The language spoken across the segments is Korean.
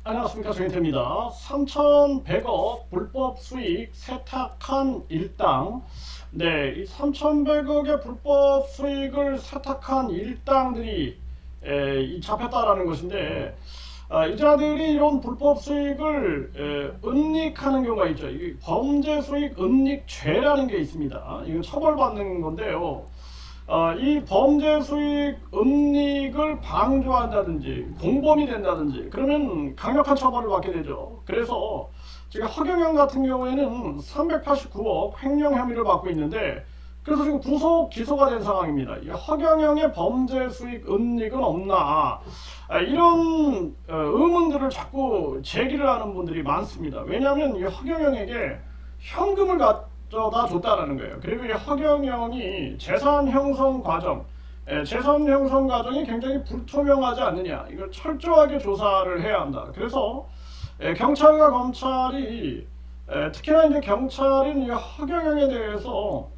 안녕하십니까, 정인태입니다. 3,100억 불법 수익 세탁한 일당. 네, 이 3,100억의 불법 수익을 세탁한 일당들이 잡혔다라는 것인데, 이 자들이 이런 불법 수익을 은닉하는 경우가 있죠. 이 범죄 수익 은닉죄라는 게 있습니다. 이건 처벌받는 건데요. 이 범죄 수익 은닉을 방조한다든지 공범이 된다든지 그러면 강력한 처벌을 받게 되죠. 그래서 지금 허경영 같은 경우에는 389억 횡령 혐의를 받고 있는데, 그래서 지금 구속 기소가 된 상황입니다. 이 허경영의 범죄 수익 은닉은 없나, 이런 의문들을 자꾸 제기를 하는 분들이 많습니다. 왜냐하면 이 허경영에게 현금을 가져다 줬다라는 거예요. 그리고 이 허경영이 재산 형성 과정이 굉장히 불투명하지 않느냐, 이걸 철저하게 조사를 해야 한다. 그래서 경찰과 검찰이, 특히나 이제 경찰은 이 허경영에 대해서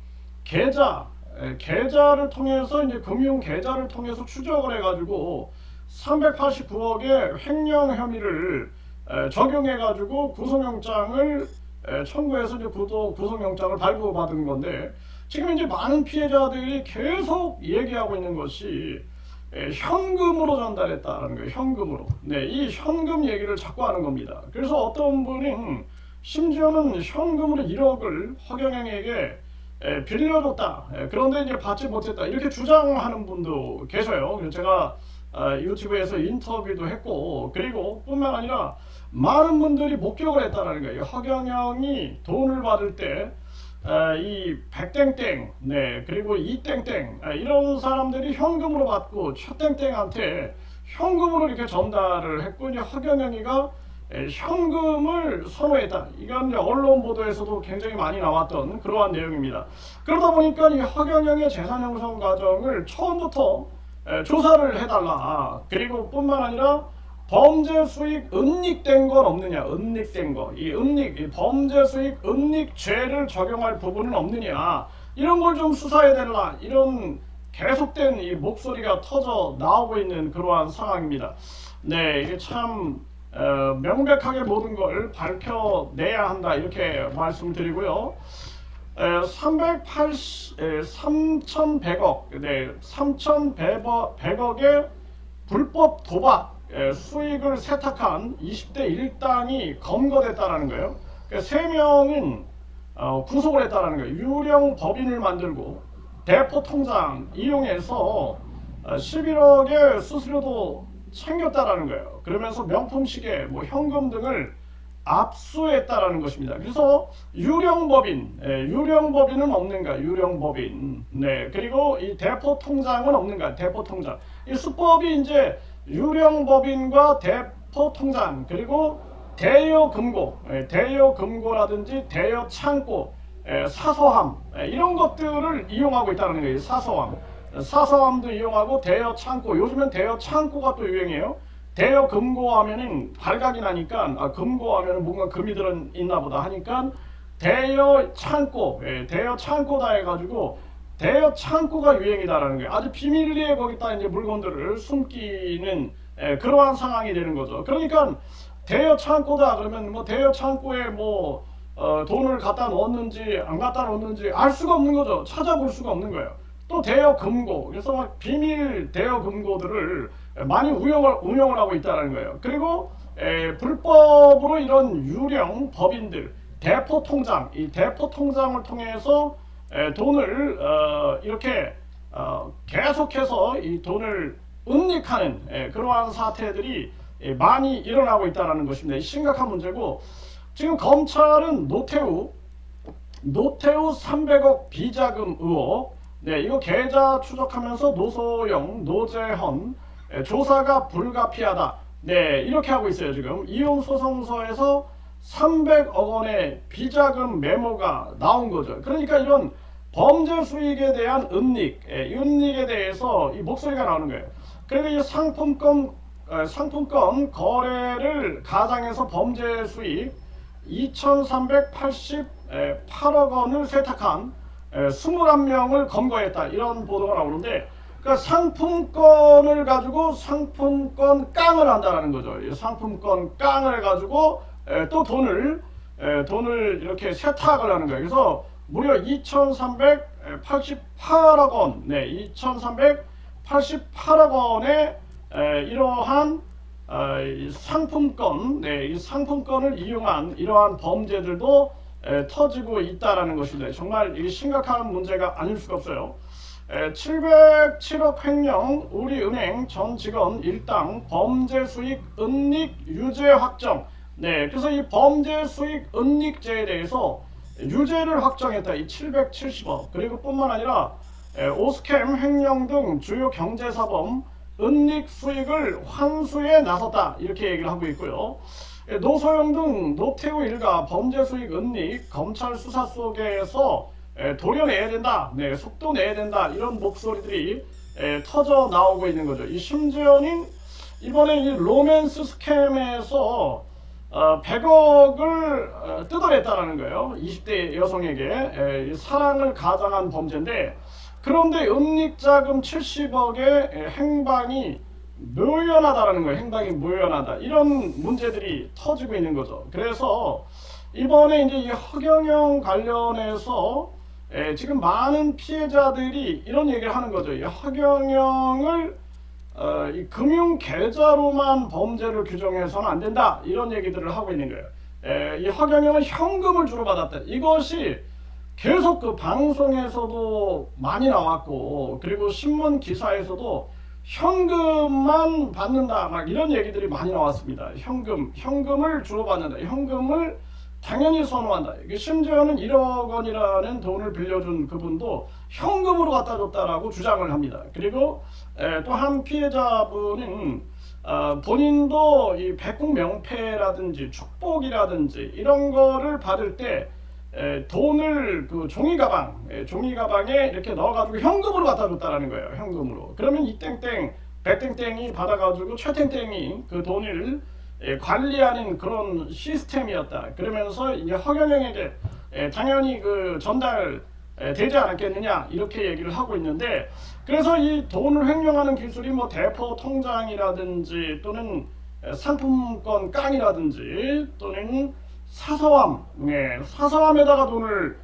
계좌를 통해서, 이제 금융 계좌를 통해서 추적을 해가지고 389억의 횡령 혐의를 적용해가지고 구속영장을 청구해서 이제 구속영장을 발부받은 건데, 지금 이제 많은 피해자들이 계속 얘기하고 있는 것이 현금으로 전달했다는 거예요. 현금으로. 네, 이 현금 얘기를 자꾸 하는 겁니다. 그래서 어떤 분은 심지어는 현금으로 1억을 허경영에게 빌려줬다. 그런데 이제 받지 못했다. 이렇게 주장하는 분도 계셔요. 제가 유튜브에서 인터뷰도 했고, 그리고 뿐만 아니라 많은 분들이 목격을 했다는 거예요. 허경영이 돈을 받을 때 이 백땡땡, 네, 그리고 이땡땡, 이런 사람들이 현금으로 받고 최땡땡한테 현금으로 이렇게 전달을 했고, 이제 허경영이가 현금을 선호했다. 이건 이제 언론 보도에서도 굉장히 많이 나왔던 그러한 내용입니다. 그러다 보니까 이 허경영의 재산 형성 과정을 처음부터 조사를 해달라. 그리고 뿐만 아니라 범죄 수익 은닉된 건 없느냐, 은닉된 거, 이 범죄 수익 은닉죄를 적용할 부분은 없느냐, 이런 걸 좀 수사해달라. 이런 계속된 이 목소리가 터져 나오고 있는 그러한 상황입니다. 네, 이게 참 명백하게 모든 걸 밝혀내야 한다, 이렇게 말씀드리고요. 3,100억, 네, 3,100억의 불법 도박 수익을 세탁한 20대 일당이 검거됐다는 거예요. 3명은 구속을 했다는 거예요. 유령 법인을 만들고 대포 통장 이용해서 11억의 수수료도 챙겼다라는 거예요. 그러면서 명품 시계, 현금 등을 압수했다라는 것입니다. 그래서 유령법인은 없는가, 유령법인. 네, 그리고 이 대포 통장은 없는가, 대포 통장. 이 수법이 이제 유령법인과 대포 통장, 그리고 대여 금고라든지 대여 창고, 사서함, 이런 것들을 이용하고 있다는 거예요. 사서함도 이용하고 대여 창고. 요즘엔 대여 창고가 또 유행이에요. 대여 금고하면은 발각이 나니까, 금고하면은 뭔가 금이 들어있나 보다 하니까 대여 창고다 해가지고 대여 창고가 유행이다라는 거예요. 아주 비밀리에 거기다 이제 물건들을 숨기는 그러한 상황이 되는 거죠. 그러니까 대여 창고다 그러면 대여 창고에 돈을 갖다 넣었는지 안 갖다 넣었는지 알 수가 없는 거죠. 찾아볼 수가 없는 거예요. 또 대여 금고, 그래서 막 비밀 대여 금고들을 많이 운영을 하고 있다는 거예요. 그리고 불법으로 이런 유령 법인들, 대포 통장, 이 대포 통장을 통해서 돈을 이렇게 계속해서 이 돈을 은닉하는 그러한 사태들이 많이 일어나고 있다는 것입니다. 심각한 문제고, 지금 검찰은 노태우 300억 비자금 의혹, 네, 이거 계좌 추적하면서 노소영, 노재헌 조사가 불가피하다. 네, 이렇게 하고 있어요. 지금 이혼소송서에서 300억 원의 비자금 메모가 나온 거죠. 그러니까 이런 범죄 수익에 대한 은닉에 대해서 이 목소리가 나오는 거예요. 그리고 이 상품권 거래를 가장해서 범죄 수익 2,388억 원을 세탁한 21명을 검거했다, 이런 보도가 나오는데, 그러니까 상품권을 가지고 상품권 깡을 한다는 거죠. 이 상품권 깡을 해가지고 또 돈을 이렇게 세탁을 하는 거예요. 그래서 무려 2,388억 원, 네, 2,388억 원의 이러한 상품권, 네, 이 상품권을 이용한 이러한 범죄들도 터지고 있다라는 것인데 정말 이 심각한 문제가 아닐 수가 없어요. 707억 횡령 우리은행 전 직원 일당 범죄 수익 은닉 유죄 확정. 네, 그래서 이 범죄 수익 은닉죄에 대해서 유죄를 확정했다. 이 770억. 그리고 뿐만 아니라 오스캠 횡령 등 주요 경제사범 은닉 수익을 환수에 나섰다. 이렇게 얘기를 하고 있고요. 노소영 등 노태우 일가 범죄 수익 은닉 검찰 수사 속에서 도려내야 된다. 네, 속도 내야 된다. 이런 목소리들이 터져 나오고 있는 거죠. 이 심지어는 이번에 이 로맨스 스캠에서 100억을 뜯어냈다라는 거예요. 20대 여성에게 사랑을 가장한 범죄인데 그런데 은닉자금 70억의 행방이 묘연하다라는 거예요. 행방이 묘연하다. 이런 문제들이 터지고 있는 거죠. 그래서 이번에 이제 이 허경영 관련해서 지금 많은 피해자들이 이런 얘기를 하는 거죠. 이 허경영을 이 금융 계좌로만 범죄를 규정해서는 안 된다. 이런 얘기들을 하고 있는 거예요. 이 허경영은 현금을 주로 받았다. 이것이 계속 그 방송에서도 많이 나왔고 그리고 신문 기사에서도 현금만 받는다 막 이런 얘기들이 많이 나왔습니다. 현금을 주로 받는다. 현금을 당연히 선호한다. 심지어는 1억 원이라는 돈을 빌려준 그분도 현금으로 갖다 줬다라고 주장을 합니다. 그리고 또 한 피해자분은 본인도 이 백국 명패라든지 축복이라든지 이런 거를 받을 때 돈을 그 종이가방에 이렇게 넣어가지고 현금으로 갖다 줬다라는 거예요. 현금으로. 그러면 이 땡땡 백땡땡이 받아가지고 최땡땡이 그 돈을 관리하는 그런 시스템이었다. 그러면서 이제 허경영에게 당연히 그 전달 되지 않았겠느냐 이렇게 얘기를 하고 있는데 그래서 이 돈을 횡령하는 기술이 뭐 대포 통장이라든지 또는 상품권 깡이라든지 또는 사서함, 사서함에다가 돈을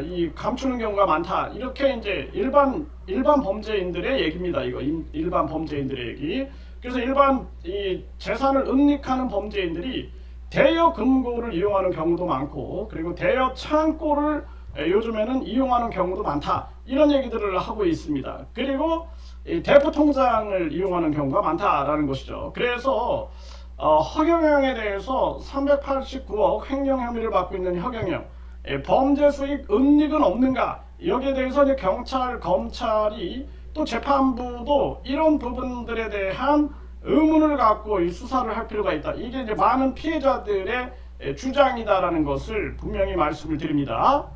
이 감추는 경우가 많다. 이렇게 이제 일반 범죄인들의 얘기입니다. 이거 일반 범죄인들의 얘기. 그래서 일반 이 재산을 은닉하는 범죄인들이 대여 금고를 이용하는 경우도 많고 그리고 대여 창고를 요즘에는 이용하는 경우도 많다. 이런 얘기들을 하고 있습니다. 그리고 이 대포 통장을 이용하는 경우가 많다라는 것이죠. 그래서 허경영에 대해서 389억 횡령 혐의를 받고 있는 허경영 범죄 수익 은닉은 없는가? 여기에 대해서 이제 경찰, 검찰이 또 재판부도 이런 부분들에 대한 의문을 갖고 이 수사를 할 필요가 있다. 이게 이제 많은 피해자들의 주장이다라는 것을 분명히 말씀을 드립니다.